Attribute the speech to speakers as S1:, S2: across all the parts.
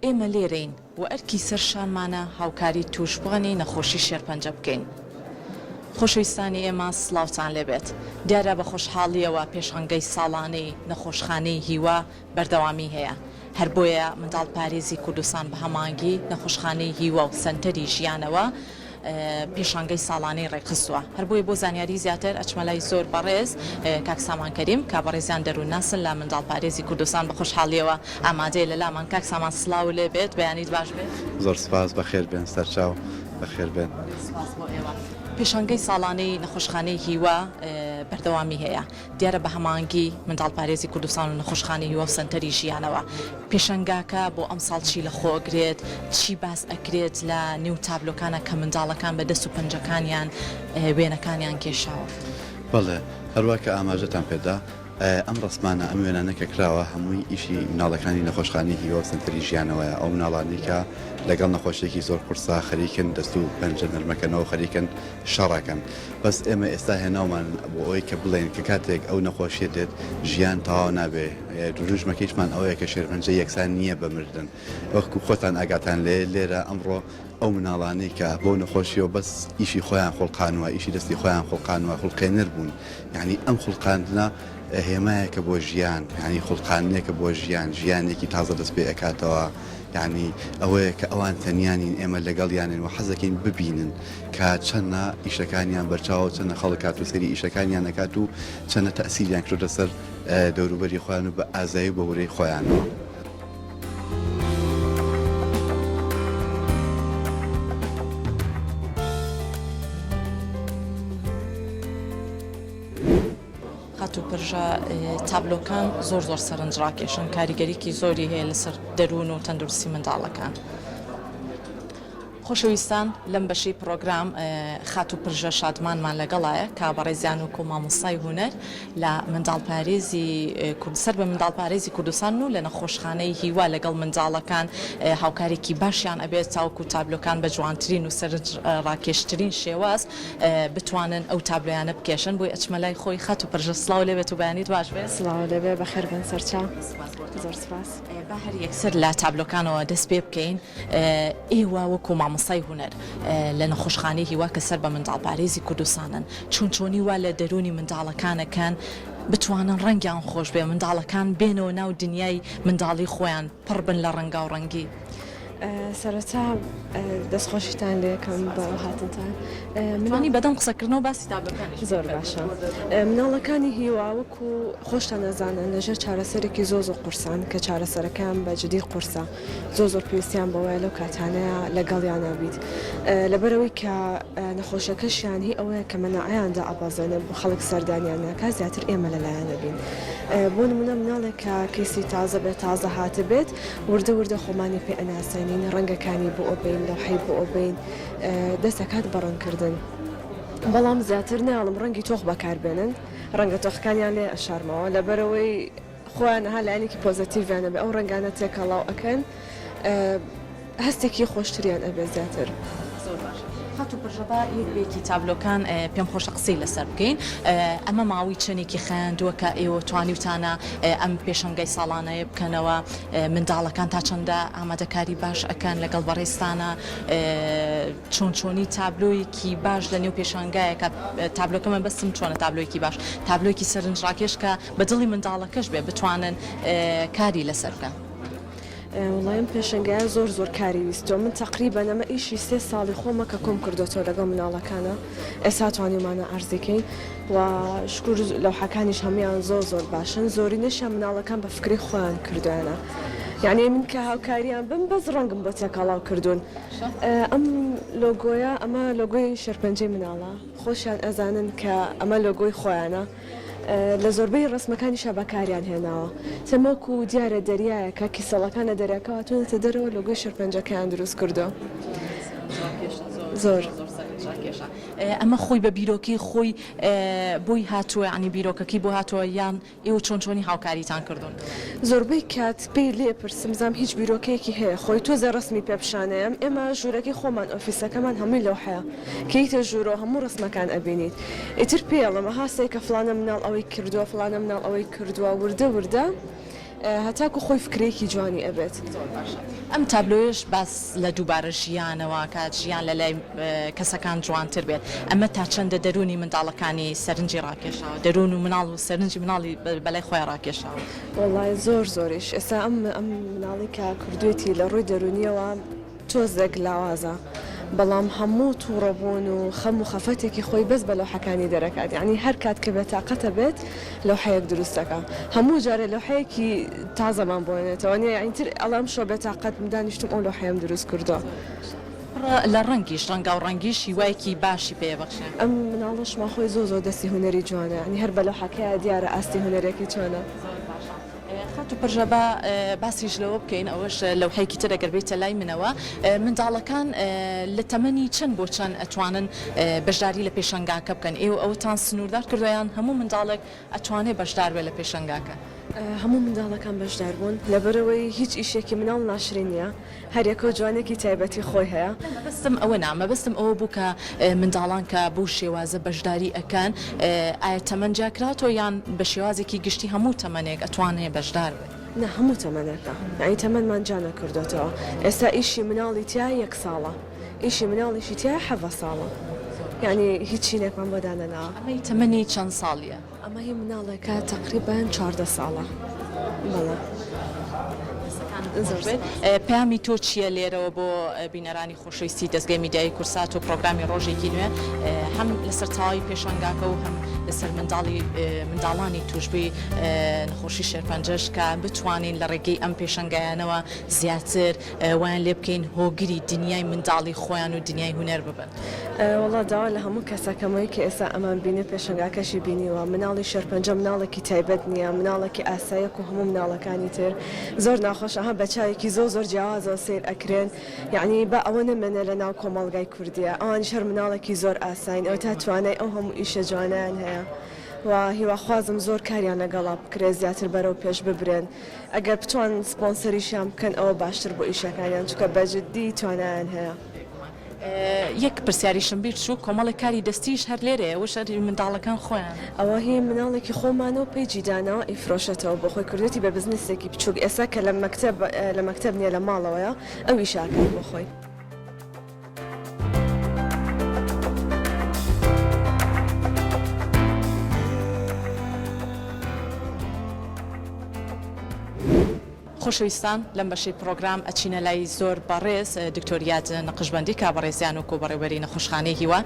S1: ئێمە لێرەین و ئەرکی سەرشانمانە هاوکاری تووشبوانی نەخۆشی شێرپەنجە بکەین. خۆشەویستانی ئێمە سڵاوتان لێبێت. دیارە بە خۆشحاڵیەوە پێشەنگەی ساڵانەی نەخۆشخانەی هیوا بەردەوامی هەیە. هەر بۆیە منداڵ پارێزی کوردستان بە هەمانگی نەخۆشخانەی هیوا و سەنتەری ژیانەوە پێشانگەی ساڵانەی ڕێکخستووە. هەر بۆیە بۆ زانیاری زیاتر ئەچمەلای زۆر بەڕێز کاک سامان کەریم کابڕێزیان دەروون ناسن لە منداڵ پارێزی کوردستان بە خۆشحاڵیەوە ئامادەیە لە لامان. کاک سامان سڵاو لێ بێت، بەیانیت باش بێت.
S2: زۆر سپاس، بەخێر بێن، سەرچاو بەخێر بێن.
S1: سپاس بۆ ئێوە. پێشەنگەی ساڵانەی نەخۆشخانەی هیوا بەردەوامی هەیە. دیارە بە هەمانگی منداڵ پارێزی کوردستان و نەخۆشخانەی هیوا و سەنتەری ژیانەوە پێشەنگاکە بۆ ئەم ساڵ چی لەخۆگرێت، چی باس ئەکرێت لە نێو تابلۆکانە کە منداڵەکان بە دەست و پەنجەکانیان وێنەکانیان کێشاوە.
S2: بەڵێ، هەروە کە ئاماژەتان پێدا ئەم ڕسمانە ئەم وێنانە کە کراوە هەمووی ئیشی مناڵەکانی نەخۆشخانەی هیوا و سەنتەری ژیانەوەیە. ئەو مناڵانی کە لەگەڵ نەخۆشیێکی زۆر قورسا خەریکن، دەست و پەنجە نەرمەکەنەوە خەریکن شەڕەکەن. بەس ئێمە ئێستا هێناومان بۆ ئەوەی کە بڵێن کە کاتێک ئەو نەخۆشیە دێت ژیان تەواو نابێ. ڕژمەکەیشمان ئەوەیە کە شێرپەنجە یەکسان نییە بەمردن. وەکو خۆتان ئاگاتان لێرە ئەمڕۆ ئەو مناڵانەی کە بۆ نەخۆشیەوە بەس ئیشی خۆیان خۆڵقانوە، ئیشی دەستی خۆیان خۆڵقانوە، خوڵقێنەر بوون. یعنی ئەم خوڵقاندنە هێمایەکە بۆ ژیان، ینی خوڵقانێکە بۆ ژیانێکی تازە دەست پێ ئەکاتەوە. یعنی ئەوەیە کە ئەوان تەنیانین ئێمە لەگەڵیانن و حەزەکەین ببینن کە چەندە ئیشەکانیان بەرچاوە، چەندە خەڵکات و سەری ئیشەکانیان نەکات و چەندە تەسیریان کردە سەر دەوروبەری خۆیان و بە ئازایی بە وەرەی خۆیانەوە.
S1: و پرژە تابلۆکان زۆر سەرنجڕاکێشن، کاریگەریکی زۆری هەیە لەسەر دەروون و تەندروستی منداڵەکان. خۆشەویستان، لەم بەشی پرۆگرام خات و پرژە شادمانمان لەگەڵایە کە بەڕێزیان و کۆمامۆستای هونەر لە منداڵ پارێزی کوردستان بە منداڵ پارێزی کوردستان و لە نەخۆشخانەی هیوا لەگەڵ منداڵەکان هاوکارێکی باشیان ئەبێت تاوەکو تابلۆکان بە جوانترین و سەرنجڕاکێشترین شێواز بتوانن ئەو تابلۆیانە بکێشن. بۆی ئەچمەلای خۆی خات و پرژە سڵاو لێبێت و بەیانیت باش بێت.
S3: سڵاو لێبێ، بەخێر بن، سەرچاو. زۆر سپاس.
S1: با هەر یەکسەر لە تابلۆکانەوە دەست پێ بکەین. ئێوە وەکو مامۆستای هونەر لە نەخۆشخانەی هیوا کە سەر بە منداڵ پارێزی کوردستانن، چۆنی وا لە دەرونی منداڵەکانەکان بتوانن ڕەنگیان خۆش بێ، منداڵەکان بێنەوە ناو دنیای منداڵی خۆیان پڕ بن لە ڕەنگا و ڕەنگی.
S3: سەرەتا دەستخۆشیتان لێکم بە هاتنتان.
S1: منانی بەدەم قسەکردنەوە باسی تابلۆکانی
S3: زۆر باشە. مناڵەکانی هیوا وەکو خۆشتان نەزانن لەژێر چارەسەرێکی زۆر قورسان کە چارەسەرەکان بە جدی قورسە، زۆر پێویستیان بەوەیە لەو کاتانەیە لەگەڵیان نابیت. لەبەرەوەی کە نەخۆشەکەشیان هی ئەوەیە کە مەناعەیاندا ئەبازێنە بۆ خەڵک سەردانیان ناکات، زیاتر ئێمە لەلایەن نەبین. بۆ نمونە مناڵێک کە کەیسی تازە بێت، تازە هاتە بێت، وردە ڕۆمانی پێ ئەناسێنین، ڕەنگەکانی بۆ ئۆبین، لەوحەی بۆ ئۆبین، دەستەکات بەڕەنکردن. بەڵام زیاتر ناڵم ڕەنگی تۆخ بەکاربێنن، ڕەنگە تۆخەکانیان لێ ئەشارمەوە لەبەرەوەی خۆیان هە لایەنێکی پۆزیتیڤیانە بێ، ئەو ڕەنگانە تێکەڵاو ئەکەن، هەستێکی خۆشتریان ئەبێ زیاتر.
S1: خات و پرژەبا یەکێکی تابلۆکان پێم خۆشە قسەی لەسەر بکەین. ئەمە ماوەی چەندێکی خەیاندووە کە ئێوە توانیوتانە ئەم پێشەنگەی ساڵانەیە بکەنەوە، منداڵەکان تا چەندە ئامادەکاری باش ئەکەن لەگەڵ بەڕێستانە، چۆنی تابلۆیەکی باش لە نێو پێشەنگایە کە تابلۆکەمە بەستم چۆنە تابلۆیەکی باش، تابلۆیەکی سەرنجڕاکێش کە بەدڵی منداڵەکەش بێ بتوانن کاری لەسەر بکەن.
S3: وڵایم پێشنگایە زۆر کاری ویستۆ. من تقریبا ئەمە ئیشی 3 ساڵی خۆمە کە کۆم کردوەوە لەگەڵ مناڵەکانە، ئێستا توانیمانە ئەرزەکەین و شکر لەوحەکانیش هەمویان زۆر باشن. زۆری نەشیان مناڵەکان بە فکری خۆیان کردوانە، یعنی من کە هاوکاریان بم بەس ڕەنگم بۆ تێکەڵاو کردوون. ئەم لۆگۆیە ئەمە لۆگۆی شێرپەنجەی مناڵە، خۆشیان ئەزانن کە ئەمە لۆگۆی خۆیانە، لە زۆربەی ڕسمەکانیشە بەکاریان هێناوە. تەمەکو و دیارە دەریایە کە کیسەڵەکانە دەریاکەواتونێتە دەرەوە لۆگۆی شێرپەنجەکەیان دروست کردو. زۆر
S1: ئەمە خۆی بە بیرۆکی خۆی بۆی هاتووە، عنی بیرۆکەکەی بۆ هاتووە یان ئێوە چۆنی هاوکاریتان کردوون؟
S3: زۆربەی کات پێی لێ پرسم زام هیچ بیرۆکەیەکی هەیە خۆی تۆزە ڕسمی پێپشانەیەم، ئێمە ژوورەکەی خۆمان ئۆفیسەکەمان هەمووی لەو حەیە کەیتە ژوورۆ هەموو ڕسمەکان ئەبینیت. ئیتر پێڵەمە هاستەی کە فلانە مناڵ ئەوەی کردووە، فلانە مناڵ ئەوەی کردووە، وردە هەتاکو خۆی فکرێکی جوانی ئەبێت.
S1: ئەم تابلۆیش باس لە دووبارە ژیانەوە کات ژیان لە لای کەسەکان جوانتر بێت ئەمە تا چەندە دەرونی منداڵەکانی سەرنجی ڕاکێشاوە دەرون و مناڵ و سەرنجی مناڵی بەلای خۆی ڕاکێشاوە.
S3: وڵای زۆریش ئێستا ئەم مناڵی کە کردوێتی لە ڕووی دەرونیەوە تۆزێک لاوازە. بەڵام هەموو تووڕەبوون و خەم و خەفەتێکی خۆی بەس بە لەوحەکانی دەرەکات یعنی هەر کات کە بێتاقەتە بێت لەوحەیەک دروستەکە هەموو جارێ لەوحەیەکی تازەمان بۆێنێتەوە نیە ئەینتر ئەڵام شۆ بێتاقەت دانیشتم ئەو لەوحەیەم دروست کردو.
S1: لە ڕەنگیش ڕەنگە و ڕەنگیش هیوایەکی باشی پێبەخشێ.
S3: ئەم مناڵەشما خۆی زۆ دەستی هوەری جوانە ینی هەر بە لەوحەکەیە دیارە ئاستی هوەرێکی چۆنە.
S1: خەت و پرژەبە باسیش لەوە بکەین ئەوەش لەوحەیەکی تر ئەگەر بێتە لای منەوە منداڵەکان لە تەمەنی چەند بۆ چەند ئەتوانن بەشداری لە پێشەنگاکە بکەن ئێوە ئەوتان سنووردار کردویان هەموو منداڵێک ئەتوانێت بەشدار بێت لە پێشەنگاکە.
S3: هەموو منداڵەکان بەشدار بوون لەبەرەوەی هیچ ئیشێکی مناڵ ناشرین نیە هەرێکۆ جوانێکی تایبەتی خۆی هەیە.
S1: بەستم ئەوە نامە بەستم ئەوە بوو کە منداڵان کە بۆ شێوازە بەشداری ئەەکەن ئایا تەمەنجاکراتۆ یان بە شێوازێکی گشتی هەموو تەمەنێک ئەتوانێت بەشدار بێت.
S3: نە هەموو تەمەنەکە ئەی تەمەنمان جا نەکردوێتەوە ئێستا ئیشی مناڵی تیا 1 ساڵە ئیشی مناڵیشی تیا 7 ساڵە یعنی هیچ شینێکمان بۆدانەناوە.
S1: ئەمەی تەمەنی چەند ساڵیە؟
S3: ئەمە هی مناڵێکە تقریبان 14 ساڵە. بەڵێ.
S1: پامی تۆ چییە لێرەوە بۆ بینەرانی خۆشەویستی دەستگای میدیای کورسات و پرۆگرامی ڕۆژێکی نوێ هەم لەسەر تاوای پێشەنگاکە و هەم لەسەر منداڵانی توشبی نەخۆشی شێرپەنجەش کە بتوانین لە ڕێگەی ئەم پێشەنگایانەوە زیاتر ویان لێ بکەین هۆگری دنیای منداڵی خۆیان و دنیای هوەر ببن.
S3: وڵا داوا لە هەموو کەسەکەمەوەی کە ئێستا ئەمان بینێ پێشەنگاکەشی بینیوە مناڵی شێرپەنجە مناڵێکی تایبەت نییە مناڵێکی ئاسایەک و هەموو مناڵەکانی تر زۆر ناخۆشەها بەچاوێکی زۆر جیاوازەوە سیر ئەکرێن یعنی بە ئەوە نەمێنە لە ناو کۆمەڵگای کوردیە ئەوان شەر مناڵێکی زۆر ئاساین ئەو تا توانای ئەو هەموو ئیشە جوانیان هەیە و هیواخوازم زۆر کاریان لەگەڵا بکرێ زیاتر بەرەو پێش ببرێن ئەگەر بتوان سپۆنسەریشیان بکەن ئەوە باشتر بۆ ئیشەکانیان چکە بەجددی توانایان هەیە.
S1: یەک پرسیاریشم بیر چوو کۆمەڵی کاری دەستیش هەر لێرە ئەوە شەری منداڵەکان خۆیان
S3: ئەوە هی مناڵێکی خۆمانەوە پێیجی داناوە ئیفرۆشێتەوە بۆ خۆی کردێتی بە بزنسێکی بچووک ئێستا کە لە مەکتەب نییە لە ماڵەوەیە ئەو ئیشاکەی بۆ خۆی.
S1: خۆشەویستان لەم بەشی پرۆگرام ئەچینە لای زۆر بەڕێز دکتۆریات نەقشبەندی کابڕێزیان و کۆبڕێوەری نەخۆشخانەی هیوا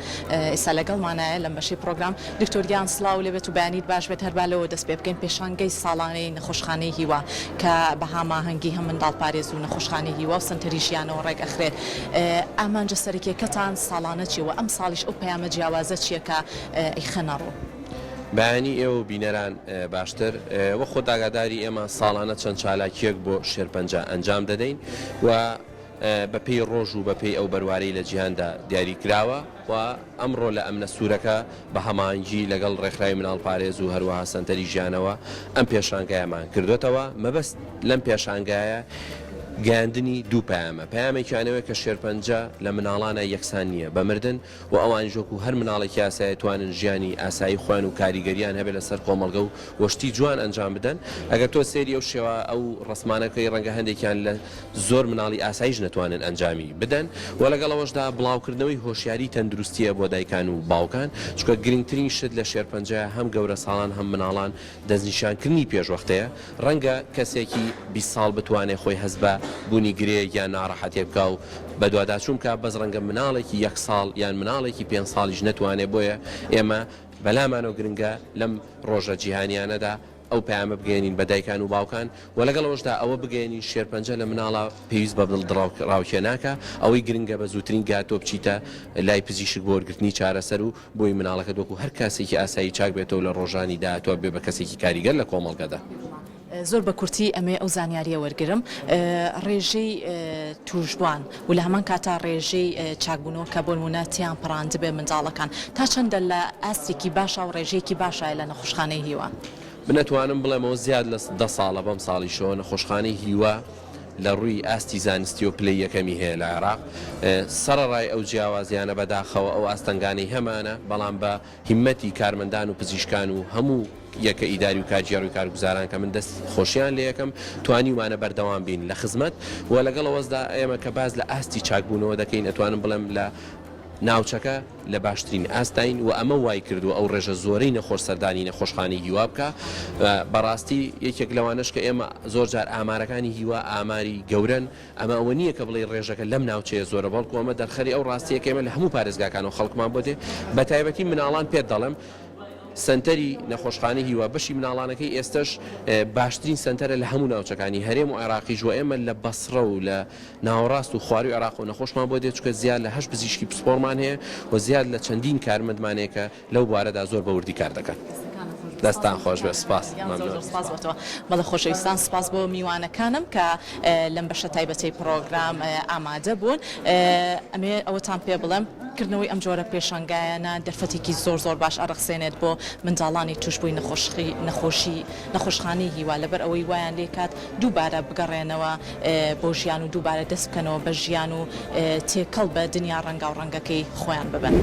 S1: ئێستا لەگەڵمانایە لەم بەشی پرۆگرام دکتۆریان سڵاو لێبێت و بەیانیت باش بێت هەربالەوە دەست پێ بکەین پێشانگەی ساڵانەی نەخۆشخانەی هیوا کە بە هاماهەنگی هەم منداڵپارێز و نەخۆشخانەی هیوا و سنتەری ژیانەوە ڕێگەخرێت ئامانجە سەرەکیەکەتان ساڵانە چیەوە ئەم ساڵیش ئەو پەیامە جیاوازە چییە کە ئەیخەنەڕۆ
S4: بەیانی ئێوە بینەران باشتر وە خۆ داگاداری ئێمە ساڵانە چەند چالاکیەک بۆ شێرپەنجە ئەنجام دەدەین و بەپێی ڕۆژ و بەپێی ئەو بەروارەی لە جیهاندا دیاری کراوە و ئەمڕۆ لە ئەمنە سوورەکە بە هەمانگی لەگەڵ ڕێکخراوی مناڵپارێز و هەروەها سەنتەری ژیانەوە ئەم پێشانگایەمان کردوێتەوە مەبەست لەم پێشانگایە گەاندنی دوو پەیامە پەیامێکیانەوە کە شێرپەنجە لە مناڵانە یەکسان نییە بەمردن و ئەوان ژۆک و هەر مناڵێکی ئاسایی توانن ژیانی ئاسایی خوێن و کاریگەریان هەبێت لەسەر کۆمەڵگە و وەشتی جوان ئەنجام بدەن ئەگەر تۆ سێری ئەو شێوە ئەو ڕسمانەکەی ڕەنگە هەندێکیان لە زۆر مناڵی ئاساییش نەتوانن ئەنجامی بدەن و لەگەڵەوەشدا بڵاوکردنەوەی هۆشیاری تەندروستیە بۆ دایکان و باوکان چکە گرنگترین شت لە شێرپەنجە هەم گەورە ساڵان هەم مناڵان دەستنیشانکردنی پێشوەختەیە ڕەنگە کەسێکی 20 ساڵ بتوانێت خۆی هەست بە بوونی گرێ یان ناڕەحەتێ بکە و بە دوواداچوون کە بەس ڕەنگە مناڵێکی 1 ساڵ یان مناڵێکی 5 ساڵیش نەتوانێت بۆیە ئێمە بەلامانەوە گرنگە لەم ڕۆژە جیهانیانەدا ئەو پەیامە بگەێنین بە دایکان و باوکان و لەگەڵەوەشدا ئەوە بگەێنین شێرپەنجە لە مناڵە پێویست بە ڕاوکێناکە ئەوەی گرنگە بە زووترین گاتۆ بچیتە لای پزیشک بۆ وەرگرتنی چارەسەر و بۆی مناڵەکە دۆکو هەر کاسێکی ئاسایی چاک بێتەوە لە ڕۆژانی داهاتوە بێ بە کەسێکی کاریگەر لە کۆمەڵگەدا.
S1: زۆر بە کورتی ئەمێ ئەو زانیاریە وەرگرم ڕێژەی توشبوان و لە هەمان کاتا ڕێژەی چاکبوونەوە کە بۆ نمونە تیان پەڕاند بێ منداڵەکان تا چەندە لە ئاستێکی باشە و ڕێژەیەکی باشە لە نەخۆشخانەی هیوا
S4: بنەتوانم بڵێمەوە زیاد لە 10 ساڵە بەم ساڵیشەوە نەخۆشخانەی هیوا لە ڕووی ئاستی زانستی و پلەی یەکەمی هەیە لە عێراق سەرڕای ئەو جیاوازیانە بەداخەوە ئەو ئاستەنگانەی هەمانە بەڵام بە هیمەتی کارمەندان و پزیشکان و هەموو یەکە ئیداری و کارگیار و کارگوزاران کە من دەست خۆشیان لێ یەکەم توانیمانە بەردەوام بین لە خزمەت و لەگەڵەوەزدا ئێمە کە باز لە ئاستی چاکبوونەوە دەکەین ئەتوانم بڵێم لە ناوچەکە لە باشترین ئاستین و ئەمە وای کردو ئەو ڕێژە زۆرەی نەخۆش سەردانی نەخۆشخانی هیوا بکە بەڕاستی یەکێک لەوانش کە ئێمە زۆر جار ئامارەکانی هیوا ئاماری گەورن ئەمە ئەوە نییە کە بڵێ ڕێژەکە لەم ناوچەیە زۆرە بەڵکو ئەمە دەرخەری ئەو ڕاستیە کە ئێمە لە هەموو پارێزگاکانەوە خەڵکمان بۆ دێ بە تایبەتی مناڵان پێت دەڵێم سنتەری نەخۆشخانەی هیوا بەشی مناڵانەکەی ئێستش باشترین سنتەرە لە هەموو ناوچەکانی هەرێم و عێراقی ژۆ ئێمە لە بەسڕە و لە ناوەڕاست و خواروی عێراق و نەخۆشمان بۆ دێت چکە زیاد لە 8 پزیشکی پسپۆرمان هەیە و زیاد لە چەندین کارمەندمانەیە کە لەو بوارەدا زۆر بەوردی کار دەکەن. دەستان خۆش بێ سپاس
S1: بەڵە خۆشەویستان سپاس بۆ میوانەکانم کە لەم بەشە تایبەتی پرۆگرام ئامادە بوون ئەمێ ئەوەتان پێ بڵێم کردنەوەی ئەم جۆرە پێشنگایانە دەرفەتێکی زۆر باش ئەرەخسێنێت بۆ منداڵانی توشبووی نەخۆشخانی هیوا لەبەر ئەوەی وایان لێکات دووبارە بگەڕێنەوە بۆ ژیان و دووبارە دەست بکەنەوە بە ژیان و تێکەڵ بە دنیا ڕەنگا و ڕەنگەکەی خۆیان ببن.